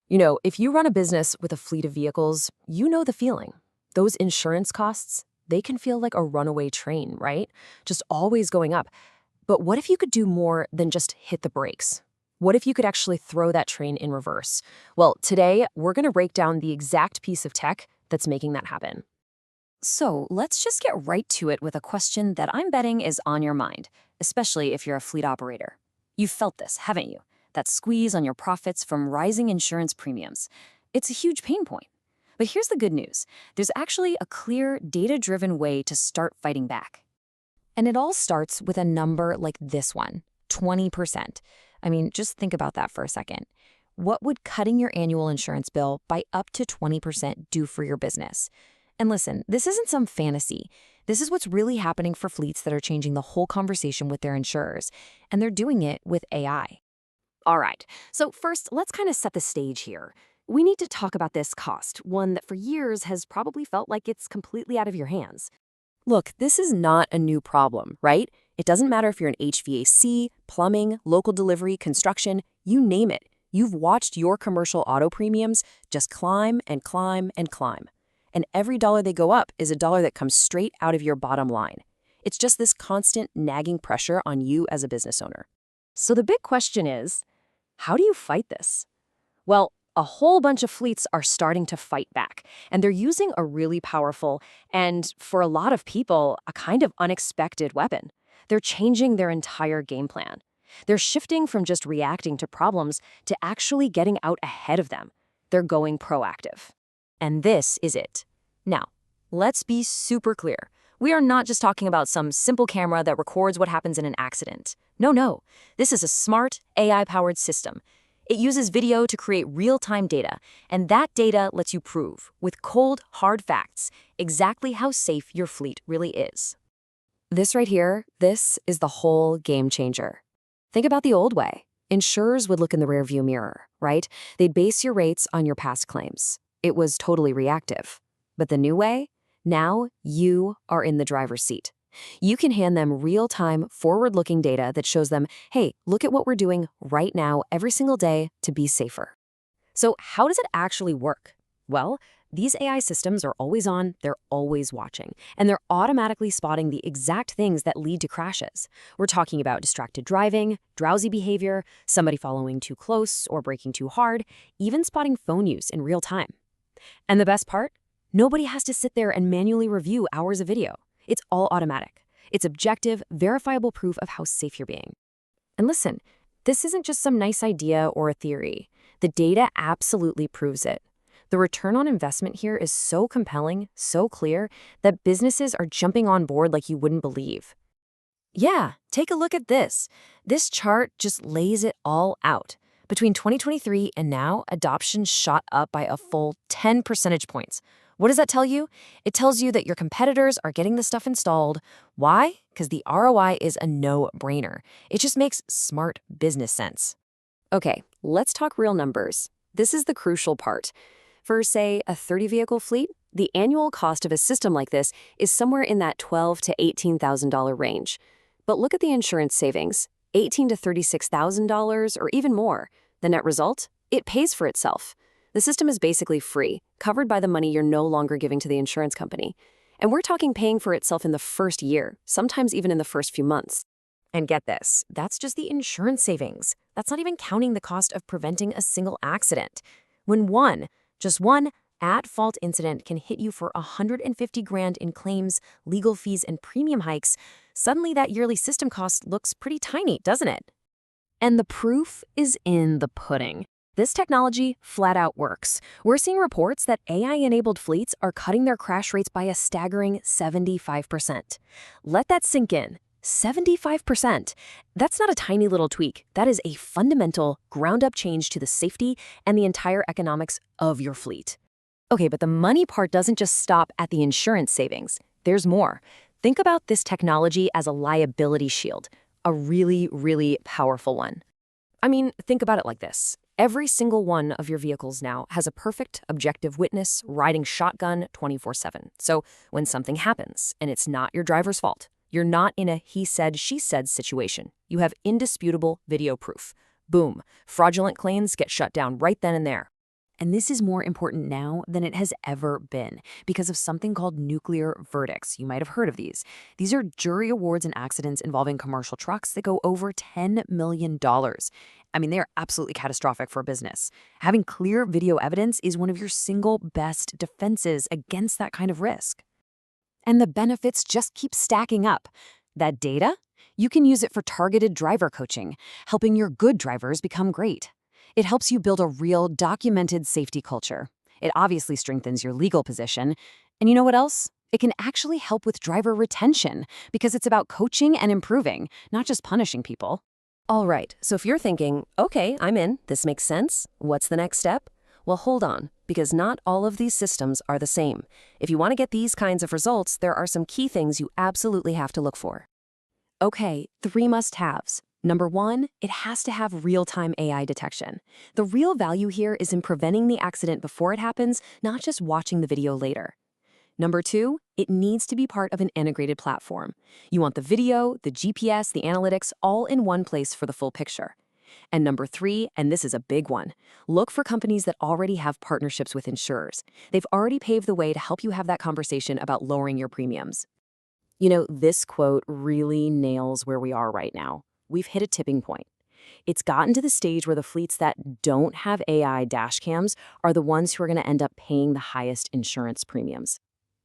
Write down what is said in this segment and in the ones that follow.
If you run a business with a fleet of vehicles, you know the feeling. Those insurance costs, they can feel like a runaway train, right? Just always going up. But what if you could do more than just hit the brakes? What if you could actually throw that train in reverse? Well, today, we're going to break down the exact piece of tech that's making that happen. So let's just get right to it with a question that I'm betting is on your mind, especially if you're a fleet operator. You've felt this, haven't you? That squeeze on your profits from rising insurance premiums. It's a huge pain point. But here's the good news. There's actually a clear, data-driven way to start fighting back. And it all starts with a number like this one, 20%. I mean, just think about that for a second. What would cutting your annual insurance bill by up to 20% do for your business? And listen, this isn't some fantasy. This is what's really happening for fleets that are changing the whole conversation with their insurers, and they're doing it with AI. All right, so first, let's kind of set the stage here. We need to talk about this cost, one that for years has probably felt like it's completely out of your hands. Look, this is not a new problem, right? It doesn't matter if you're in HVAC, plumbing, local delivery, construction, you name it. You've watched your commercial auto premiums just climb and climb and climb. And every dollar they go up is a dollar that comes straight out of your bottom line. It's just this constant nagging pressure on you as a business owner. So the big question is, how do you fight this? Well, a whole bunch of fleets are starting to fight back, and they're using a really powerful and, for a lot of people, a kind of unexpected weapon. They're changing their entire game plan. They're shifting from just reacting to problems to actually getting out ahead of them. They're going proactive. And this is it. Now, let's be super clear. We are not just talking about some simple camera that records what happens in an accident. No. This is a smart, AI-powered system. It uses video to create real-time data, and that data lets you prove, with cold, hard facts, exactly how safe your fleet really is. This right here, this is the whole game changer. Think about the old way. Insurers would look in the rearview mirror, right? They'd base your rates on your past claims. It was totally reactive. But the new way? Now you are in the driver's seat. You can hand them real-time, forward-looking data that shows them, hey, look at what we're doing right now every single day to be safer. So how does it actually work? Well, these AI systems are always on, they're always watching, and they're automatically spotting the exact things that lead to crashes. We're talking about distracted driving, drowsy behavior, somebody following too close or braking too hard, even spotting phone use in real time. And the best part? Nobody has to sit there and manually review hours of video. It's all automatic. It's objective, verifiable proof of how safe you're being. And listen, this isn't just some nice idea or a theory. The data absolutely proves it. The return on investment here is so compelling, so clear, that businesses are jumping on board like you wouldn't believe. Yeah, take a look at this. This chart just lays it all out. Between 2023 and now, adoption shot up by a full 10 percentage points. What does that tell you? It tells you that your competitors are getting the stuff installed. Why? Because the ROI is a no-brainer. It just makes smart business sense. Okay, let's talk real numbers. This is the crucial part. For, say, a 30-vehicle fleet, the annual cost of a system like this is somewhere in that $12,000 to $18,000 range. But look at the insurance savings, $18,000 to $36,000 or even more. The net result? It pays for itself. The system is basically free, covered by the money you're no longer giving to the insurance company. And we're talking paying for itself in the first year, sometimes even in the first few months. And get this, that's just the insurance savings. That's not even counting the cost of preventing a single accident. When just one at-fault incident can hit you for $150,000 in claims, legal fees, and premium hikes, suddenly that yearly system cost looks pretty tiny, doesn't it? And the proof is in the pudding. This technology flat out works. We're seeing reports that AI-enabled fleets are cutting their crash rates by a staggering 75%. Let that sink in. 75%. That's not a tiny little tweak. That is a fundamental, ground-up change to the safety and the entire economics of your fleet. Okay, but the money part doesn't just stop at the insurance savings. There's more. Think about this technology as a liability shield, a really, really powerful one. I mean, think about it like this. Every single one of your vehicles now has a perfect objective witness riding shotgun 24/7. So when something happens and it's not your driver's fault, you're not in a he said, she said situation. You have indisputable video proof. Boom. Fraudulent claims get shut down right then and there. And this is more important now than it has ever been because of something called nuclear verdicts. You might have heard of these. These are jury awards in accidents involving commercial trucks that go over $10 million. I mean, they are absolutely catastrophic for a business. Having clear video evidence is one of your single best defenses against that kind of risk. And the benefits just keep stacking up. That data? You can use it for targeted driver coaching, helping your good drivers become great. It helps you build a real, documented safety culture. It obviously strengthens your legal position. And you know what else? It can actually help with driver retention because it's about coaching and improving, not just punishing people. All right, so if you're thinking, okay, I'm in, this makes sense, what's the next step? Well, hold on, because not all of these systems are the same. If you want to get these kinds of results, there are some key things you absolutely have to look for. Okay, 3 must-haves. Number 1, it has to have real-time AI detection. The real value here is in preventing the accident before it happens, not just watching the video later. Number 2, it needs to be part of an integrated platform. You want the video, the GPS, the analytics, all in one place for the full picture. And number 3, and this is a big one, look for companies that already have partnerships with insurers. They've already paved the way to help you have that conversation about lowering your premiums. You know, this quote really nails where we are right now. We've hit a tipping point. It's gotten to the stage where the fleets that don't have AI dash cams are the ones who are going to end up paying the highest insurance premiums.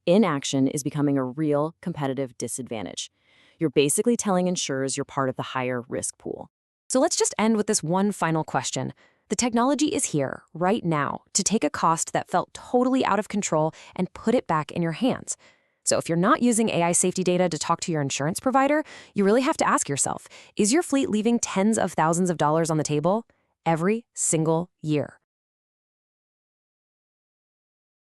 Inaction is becoming a real competitive disadvantage. You're basically telling insurers you're part of the higher risk pool. So let's just end with this one final question. The technology is here, right now, to take a cost that felt totally out of control and put it back in your hands. So if you're not using AI safety data to talk to your insurance provider, you really have to ask yourself, is your fleet leaving tens of thousands of dollars on the table every single year?